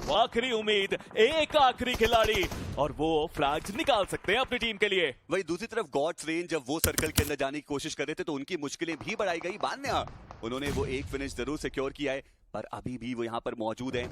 आखिरी उम्मीद, एक आखिरी खिलाड़ी, और वो फ्लैग्स निकाल सकते हैं अपनी टीम के लिए। वही दूसरी तरफ गॉड्स रेंज जब वो सर्कल के अंदर जाने की कोशिश कर रहे थे तो उनकी मुश्किलें भी बढ़ाई गई। बान्या उन्होंने वो एक फिनिश जरूर सिक्योर किया है, पर अभी भी वो यहाँ पर मौजूद हैं।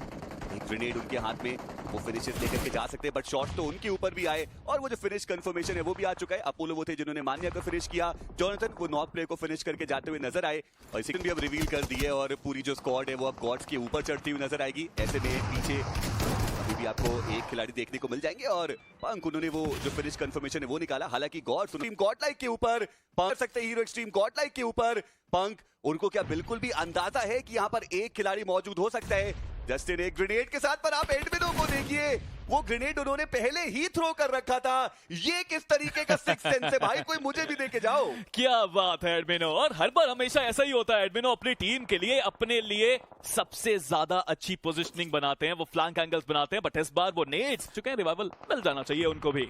एक ग्रेनेड उनके हाथ में, वो फिनिशेस लेकर के जा सकते हैं, बट शॉट तो उनके ऊपर भी आए और वो जो फिनिश कंफर्मेशन है वो भी आ चुका है। अपोलो वो थे जिन्होंने मान्या को फिनिश किया, जॉनथन वो नॉक प्लेयर को फिनिश करके जाते हुए नजर आए, और सेकंड भी अब रिवील कर दी है और पूरी जो स्क्वाड है वो अब गॉड्स के ऊपर चढ़ती हुई नजर आएगी। ऐसे में पीछे अभी भी आपको एक खिलाड़ी देखने को मिल जाएंगे और पंक उन्होंने वो जो फिनिश कंफर्मेशन है वो निकाला। हालांकि गॉड्स टीम गॉडलाइक के ऊपर पहुंच सकते हैं, हीरो एक्सट्रीम गॉडलाइक के ऊपर पंक, उनको क्या बिल्कुल भी अंदाजा है कि यहाँ पर एक खिलाड़ी मौजूद हो सकता है। जस्टिन एक ग्रेनेड के साथ, पर आप एडमिनो को देखिए, वो ग्रेनेड उन्होंने पहले ही थ्रो कर रखा था। ये किस तरीके का सिक्स सेंस है भाई, कोई मुझे भी देके जाओ। क्या बात है एडमिनो, और हर बार हमेशा ऐसा ही होता है। एडमिनो अपनी टीम के लिए, अपने लिए सबसे ज्यादा अच्छी पोजीशनिंग बनाते हैं, वो फ्लैंक एंगल्स बनाते हैं, बट इस बार वो नेड्स चुके हैं, रिवाइवल मिल जाना चाहिए उनको भी।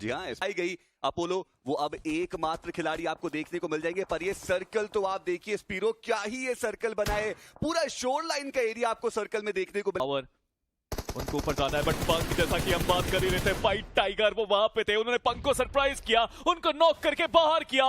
जी हाँ, आई गई अपोलो, वो अब एकमात्र खिलाड़ी आपको देखने को मिल जाएंगे। पर ये सर्कल तो आप देखिए स्पीरो, क्या ही ये सर्कल बनाए, पूरा शोर लाइन का एरिया आपको सर्कल में देखने को पावर उनको ऊपर जाना है, बट पंक जैसा कि हम बात कर ही रहे थे, फाइट टाइगर वो वहां पे थे, उन्होंने पंक को सरप्राइज किया, उनको नॉक करके बाहर किया,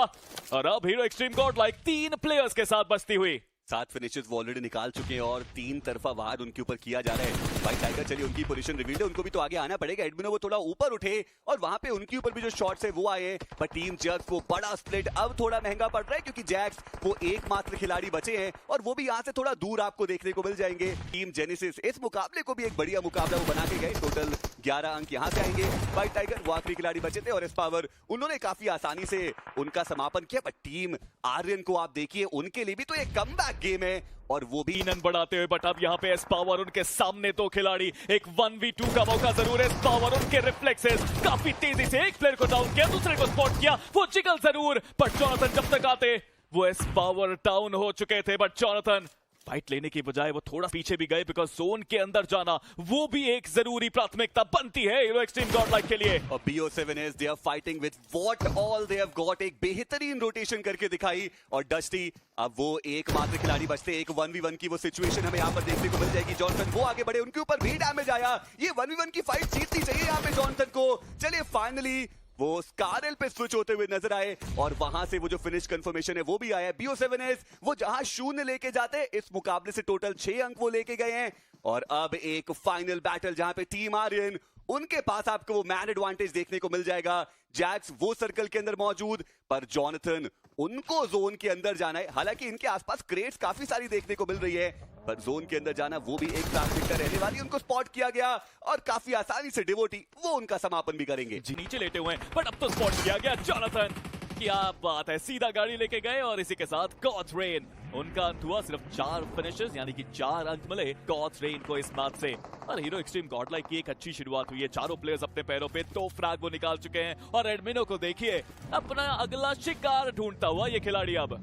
और अब हीरो एक्सट्रीम गॉडलाइक 3 प्लेयर्स के साथ बचती हुई। 7 फिनिशेस वो ऑलरेडी निकाल चुके हैं और 3 तरफा वार उनके ऊपर किया जा रहा है। भाई टाइगर चलिए उनकी पोजीशन रिवील्ड है, उनको भी तो आगे आना पड़ेगा। एडमिनो वो थोड़ा ऊपर उठे और वहां पे उनके ऊपर भी जो शॉट्स है वो आए हैं, पर टीम जैक्स वो बड़ा स्प्लिट अब थोड़ा महंगा पड़ रहा है, क्योंकि जैक्स वो एकमात्र खिलाड़ी बचे हैं और वो भी यहाँ से थोड़ा दूर आपको देखने को मिल जाएंगे। टीम जेनेसिस इस मुकाबले को भी एक बढ़िया मुकाबला वो बना के गए, टोटल 11 अंक यहाँ से आएंगे। भाई टाइगर वो आखिरी खिलाड़ी बचे थे और इस पावर उन्होंने काफी आसानी से उनका समापन किया। पर टीम आर्यन को आप देखिए, उनके लिए भी तो एक कमबैक गेम है और वो भी रन बढ़ाते हुए, बट अब यहाँ पे एस पावर उनके सामने 2 खिलाड़ी, एक 1v2 का मौका जरूर है। एस पावर उनके रिफ्लेक्सेस काफी तेजी से एक प्लेयर को डाउन किया, दूसरे को स्पॉट किया, वो जिगल जरूर, बट जॉनथन जब तक आते वो एस पावर डाउन हो चुके थे। बट जॉनथन फाइट लेने की बजाय वो थोड़ा पीछे भी गए, बिकॉज जोन के अंदर जाना वो भी एक जरूरी प्राथमिकता बनती है हीरो एक्सट्रीम गॉडलाइक के लिए। और BO7S they are fighting with what all they have got, एक बेहतरीन रोटेशन करके दिखाई, और डस्टी अब वो एकमात्र खिलाड़ी बचते, एक 1v1 की वो सिचुएशन हमें यहाँ पर देखने को मिल जाएगी। जॉनसन वो आगे बढ़े, उनके ऊपर भी डैमेज आया, ये 1v1 की फाइट जीतनी चाहिए यहाँ पे जॉनसन को। चलिए फाइनली वो स्कारल पे स्विच होते हुए नजर आए और वहां से वो जो फिनिश कंफर्मेशन है वो भी आया। BO7S वो जहां 0 लेके जाते, इस मुकाबले से टोटल 6 अंक वो लेके गए हैं, और अब एक फाइनल बैटल जहां पे टीम आर्यन उनके पास आपको वो मैन एडवांटेज देखने को मिल जाएगा। जैक्स वो सर्कल के अंदर मौजूद, पर जॉनथन उनको जोन के अंदर जाना है। हालांकि इनके आसपास क्रेट्स काफी सारी देखने को मिल रही है, पर जोन के अंदर जाना वो भी एक प्राथमिकता रहने वाली। उनको स्पॉट किया गया और काफी आसानी से डिवोटी वो उनका समापन भी करेंगे। नीचे लेटे हुए हैं, बट अब तो स्पॉट किया गया जॉनथन, क्या बात है, सीधा गाड़ी लेके गए, और इसी के साथ गॉड्स रेन उनका अंत हुआ। सिर्फ 4 फिनिशेस यानी कि 4 अंक मिले गॉड्स रेन को इस मैच से, और हीरो एक्सट्रीम गॉडलाइक की एक अच्छी शुरुआत हुई है। चारों प्लेयर्स अपने पैरों पे 2 फ्रैग वो निकाल चुके हैं, और एडमिनो को देखिए अपना अगला शिकार ढूंढता हुआ ये खिलाड़ी। अब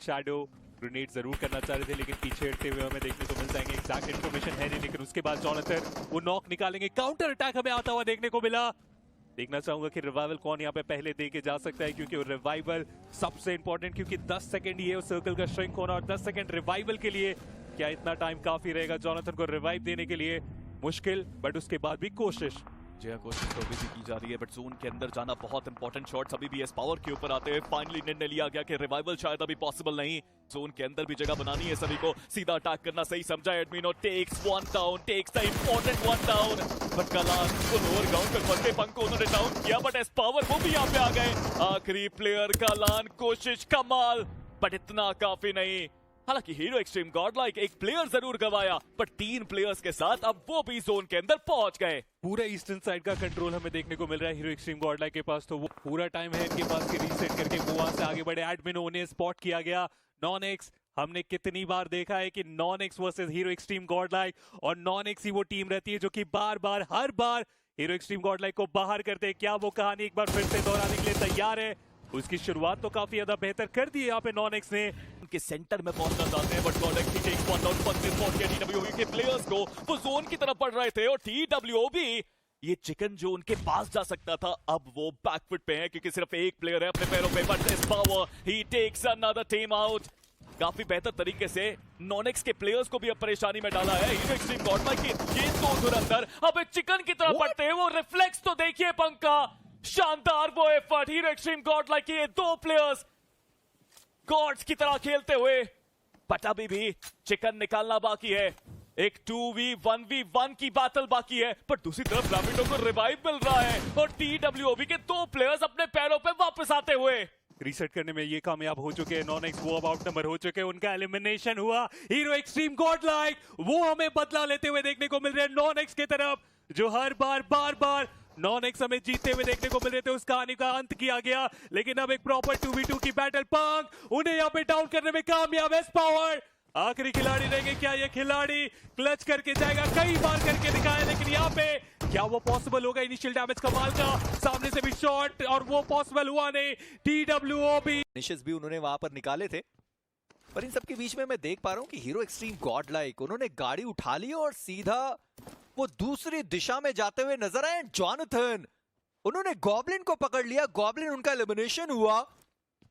शैडो ग्रेनेड जरूर करना चाह रहे थे, लेकिन पीछे हटते हुए हमें देखने को मिल जाएंगे। एग्जैक्ट इन्फॉर्मेशन है नहीं, लेकिन उसके बाद जॉनथन वो नॉक निकालेंगे, काउंटर अटैक हमें आता हुआ देखने को मिला। देखना चाहूंगा कि रिवाइवल कौन यहाँ पे पहले दे के जा सकता है, क्योंकि रिवाइवल सबसे इंपॉर्टेंट, क्योंकि 10 सेकंड ही है उस सर्कल का श्रिंक होना, और 10 सेकंड रिवाइवल के लिए क्या इतना टाइम काफी रहेगा जॉनथन को रिवाइव देने के लिए? मुश्किल, बट उसके बाद भी कोशिश कोशिश तो अभी भी की जा रही है, बट जोन के अंदर जाना बहुत इंपॉर्टेंट। शॉट्स अभी भी एस पावर के ऊपर आते हुए फाइनली निर्णय लिया गया कि रिवाइवल शायद अभी पॉसिबल नहीं, जोन के अंदर भी जगह बनानी है सभी को, सीधा अटैक करना सही समझा एडमिनो। Takes 1 down, takes the important 1 down, but कलान को लोअर ग्राउंड पे फंसे पंक को उन्होंने डाउन किया, बट एस पावर वो भी यहाँ पे आ गए। आखिरी प्लेयर कलान, कोशिश कमाल, बट इतना काफी नहीं। हालांकि हीरो एक्सट्रीम गॉडलाइक एक प्लेयर जरूर गवाया, पर 3 प्लेयर्स के साथ अब वो भी जोन के अंदर पहुंच गए। पूरे ईस्टर्न साइड का कंट्रोल हमें देखने को मिल रहा है हीरो एक्सट्रीम गॉडलाइक के पास, तो वो पूरा टाइम है इनके पास कि रीसेट करके वो वहां से आगे बढ़े। एडमिनो उन्हें स्पॉट किया गया। नॉन-एक्स हमने कितनी बार देखा है कि non-x versus hero extreme Godlike, और नॉन-एक्स ही वो टीम रहती है जो कि बार बार हर बार हीरो एक्सट्रीम गॉडलाइक को बाहर करते हैं। क्या वो कहानी एक बार फिर से दोहराने के लिए तैयार है? उसकी शुरुआत तो काफी ज्यादा बेहतर कर दी है यहाँ पे नॉन-एक्स ने, के सेंटर में पहुंचना चाहते हैं, बट गॉडलाइक ही टेक्स 1 डाउन, फर्स्ट स्पॉट किया TWOB के प्लेयर्स को, वो जोन की तरफ बढ़ रहे थे, और TWOB ये चिकन जो उनके पास जा सकता था अब वो बैकफुट पे है, क्योंकि सिर्फ एक प्लेयर है अपने पैरों पे, बट दिस पावर ही टेक्स अनदर टीम आउट। काफी बेहतर तरीके से नॉनेक्स के प्लेयर्स को भी अब परेशानी में डाला है। हीरो एक्सट्रीम गॉडलाइक की गेंद को उधर अंदर, अब एक चिकन की तरह पड़ते हैं। वो रिफ्लेक्स तो देखिए पंक का, शानदार वो एफर्ट। हीरो एक्सट्रीम गॉडलाइक के ये दो प्लेयर्स गॉड्स की तरह खेलते हुए, बट अभी भी चिकन निकालना बाकी है। एक 2v1v1 की बैटल बाकी है, पर दूसरी तरफ रैपिडो को रिवाइव मिल रहा है और TWOB के दो प्लेयर्स अपने पैरों पे वापस आते हुए रीसेट करने में ये कामयाब हो चुके हैं। नॉनेक्स वो अब आउट नंबर हो चुके हैं, उनका एलिमिनेशन हुआ। हीरो एक्सट्रीम गॉडलाइक वो हमें बदला लेते हुए देखने को मिल रहे हैं नॉनेक्स की तरफ, जो हर बार नॉनेक्स हमें जीतते हुए देखने को मिल रहे थे। उस कहानी का अंत किया गया, लेकिन अब एक प्रॉपर 2v2 की बैटल। पंक उन्हें यहाँ पे डाउन करने में कामयाब है। पावर आखिरी खिलाड़ी रहेंगे, क्या ये खिलाड़ी क्लच करके जाएगा? कई बार करके दिखाया, लेकिन यहाँ पे क्या वो पॉसिबल होगा? इनिशियल डैमेज कमाल का, सामने से भी शॉट, और वो पॉसिबल हुआ नहीं। TWOB फिनिशेस भी उन्होंने वहां पर निकाले थे, पर इन सबके बीच में मैं देख पा रहा हूं कि हीरो एक्सट्रीम गॉडलाइक उन्होंने गाड़ी उठा ली और सीधा वो दूसरी दिशा में जाते हुए नजर आए। जॉनथन उन्होंने गॉब्लिन को पकड़ लिया, गॉब्लिन उनका एलिमिनेशन हुआ,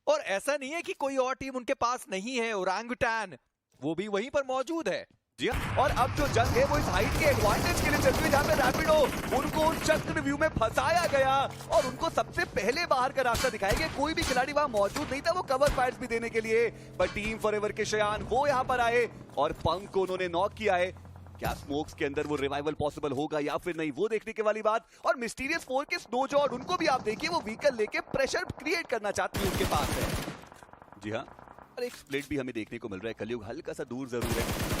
और ऐसा नहीं है कि कोई और टीम उनके पास नहीं है। ओरंगुटैन वो भी वहीं पर मौजूद है। जी हाँ, और अब जो जंग है वो इस हाइट के एडवांटेज के लिए चल रही है, जहां पे रैपिडो उनको उन चक्रव्यूह में फंसाया गया और उनको सबसे पहले बाहर का रास्ता दिखाया गया। कोई भी खिलाड़ी वहां मौजूद नहीं था वो कवर फायर्स भी देने के लिए, पर टीम फॉरएवर के शयान वो यहाँ पर आए और पंक को उन्होंने नॉक किया है। क्या स्मोक्स के अंदर वो रिवाइवल पॉसिबल होगा या फिर नहीं, वो देखने के वाली बात। और मिस्टीरियस 4 के स्नोजॉर्ड, उनको भी आप देखिए वो व्हीकल लेके प्रेशर क्रिएट करना चाहती है, उनके पास है। जी हाँ, और एक स्प्लिट भी हमें देखने को मिल रहा है। कलयुग हल्का सा दूर जरूर है,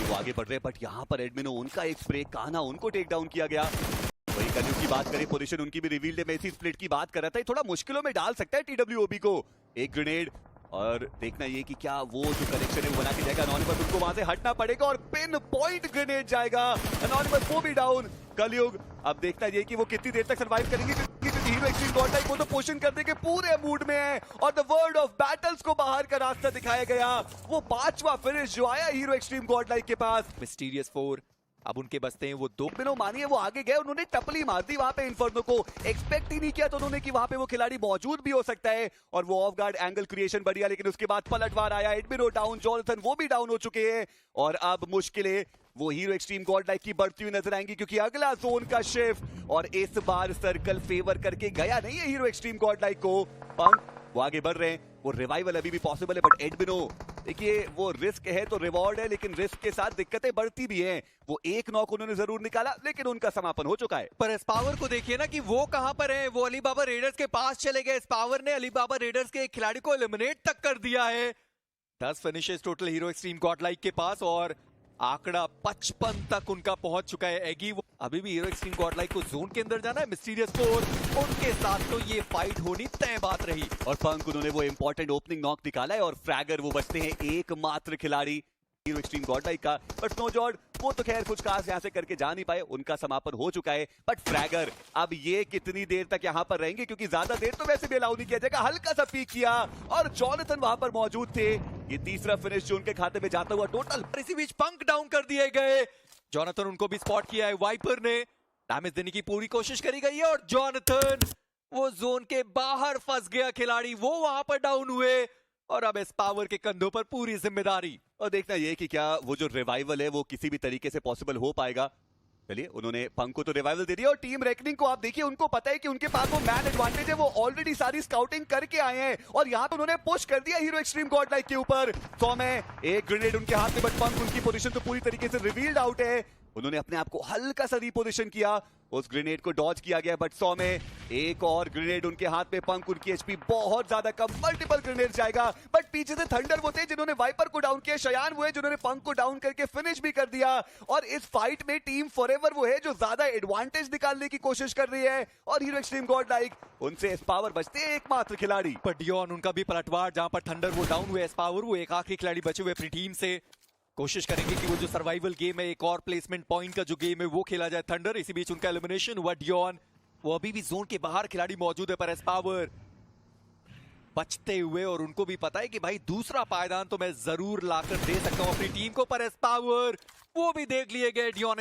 वो आगे बढ़ रहे हैं, बट यहाँ पर एडमिनो उनका एक स्प्रे काना उनको टेक डाउन किया गया। वही कलयुग की बात करें, पोजीशन उनकी भी रिवील्ड है। मैं इसी स्प्लिट की बात कर रहा था, थोड़ा मुश्किलों में डाल सकता है TWOB को। एक ग्रेनेड, और देखना ये कि क्या वो जो कनेक्शन है वो बना के जाएगा। अनोनिमस उनको वहां से हटना पड़ेगा और पिन पॉइंट ग्रेनेड जाएगा। अनोनिमस वो भी डाउन। कलयुग अब देखना ये कि वो कितनी देर तक सर्वाइव करेंगे, क्योंकि हीरो एक्सट्रीम गॉडलाइक वो तो पोषण करने के पूरे मूड में है और द वर्ल्ड ऑफ बैटल्स को बाहर का रास्ता दिखाया गया। वो 5वां फिनिश जो आया हीरो एक्सट्रीम गॉडलाइक के पास। मिस्टीरियस 4 अब उनके बचते हैं वो दो। बिनो मानिए वो आगे गए, उन्होंने टपली मार दी वहां पे इन्फर्नो को। एक्सपेक्ट ही नहीं किया तो उन्होंने कि वहां पे वो खिलाड़ी मौजूद भी हो सकता है, और वो ऑफ गार्ड एंगल क्रिएशन बढ़िया, लेकिन उसके बाद पलटवार आया। एडमिनो डाउन, जॉनथन वो भी डाउन हो चुके हैं, और अब मुश्किलें वो हीरो एक्सट्रीम गॉडलाइक की बढ़ती हुई नजर आएंगी, क्योंकि अगला जोन का शिफ्ट, और इस बार सर्कल फेवर करके गया नहीं है हीरो एक्सट्रीम गॉडलाइक को। पंक वो आगे बढ़ रहे हैं, वो रिवाइवल अभी भी पॉसिबल है, बट एडमिनो देखिए वो रिस्क है तो रिवॉर्ड है, लेकिन रिस्क के साथ दिक्कतें बढ़ती भी हैं। वो एक नॉक उन्होंने जरूर निकाला, लेकिन उनका समापन हो चुका है। पर इस पावर को देखिए ना कि वो कहां पर है। वो अलीबाबा रेडर्स के पास चले गए। इस पावर ने अलीबाबा रेडर्स के एक खिलाड़ी को एलिमिनेट तक कर दिया है। 10 finishes total hero extreme Godlike के पास, और आंकड़ा 55 तक उनका पहुंच चुका है। एगी अभी भी हीरो एक्सट्रीम गॉडलाइक को जोन के अंदर जाना है। मिस्टीरियस 4 उनके साथ तो ये फाइट होनी तय बात रही। और पंक उन्होंने वो इंपॉर्टेंट ओपनिंग नॉक निकाला है, और फ्रैगर वो बचते हैं एकमात्र खिलाड़ी हीरो एक्सट्रीम गॉडलाइक का। बट स्नोजॉर्ड वो तो खैर कुछ खास यहां से करके जा नहीं पाए, उनका समापन हो चुका है। बट फ्रैगर अब ये कितनी देर तक यहां पर रहेंगे, क्योंकि ज्यादा देर तो वैसे भी अलाउ नहीं किया जाएगा। हल्का सा पीक किया और जॉनथन वहां पर मौजूद थे। ये तीसरा फिनिश जो उनके खाते में जाता हुआ टोटल। इसी बीच पंक डाउन कर दिए गए। जॉनथन उनको भी स्पॉट किया है। वाइपर ने डैमेज देने की पूरी कोशिश करी गई है, और जॉनथन वो जोन के बाहर फंस गया खिलाड़ी, वो वहां पर डाउन हुए, और अब इस पावर के कंधों पर पूरी जिम्मेदारी। और देखना ये कि क्या वो जो रिवाइवल है वो किसी भी तरीके से पॉसिबल हो पाएगा। चलिए उन्होंने पंक को तो रिवाइवल दे दिया, और टीम रेकनिंग को आप देखिए, उनको पता है कि उनके पास वो मैन एडवांटेज है। वो ऑलरेडी सारी स्काउटिंग करके आए हैं, और यहाँ पे उन्होंने पुश कर दिया हीरो एक्सट्रीम गॉडलाइक के ऊपर। 100 में एक ग्रेनेड उनके हाथ में, बट पंक उनकी पोजीशन तो पूरी तरीके से रिवील्ड आउट है। उन्होंने अपने आप को हल्का सा रिपोजिशन किया, उस ग्रेनेड को डॉज किया गया, बट 100 में एक और ग्रेनेड उनके हाथ में। पंक उनकी एचपी बहुत ज्यादा कम, मल्टीपल ग्रेनेड जाएगा, बट पीछे से थंडर वो थे जिन्होंने वाइपर को डाउन किया। शयान वो है जिन्होंने पंक को डाउन करके फिनिश भी कर दिया। और इस फाइट में टीम फॉरएवर वो है जो ज्यादा एडवांटेज निकालने की कोशिश कर रही है, और हीरो एक्सट्रीम गॉडलाइक उनसे इस पावर बचते हैं एकमात्र खिलाड़ी। पर डियोन उनका भी पलटवार, जहां पर थंडर वो डाउन हुए। इस पावर वो एक आखिरी खिलाड़ी बचे हुए अपनी टीम से। कोशिश करेंगे कि वो जो सर्वाइवल गेम है, एक और प्लेसमेंट पॉइंट का जो गेम है वो खेला जाए। थंडर इसी बीच उनका एलिमिनेशन हुआ। डियोन वो अभी भी जोन के बाहर खिलाड़ी मौजूद है, पर एस पावर बचते हुए, और उनको भी पता है कि भाई दूसरा पायदान तो मैं जरूर लाकर दे सकता हूं अपनी टीम को। पर एस पावर वो भी देख लिए गए। डियोन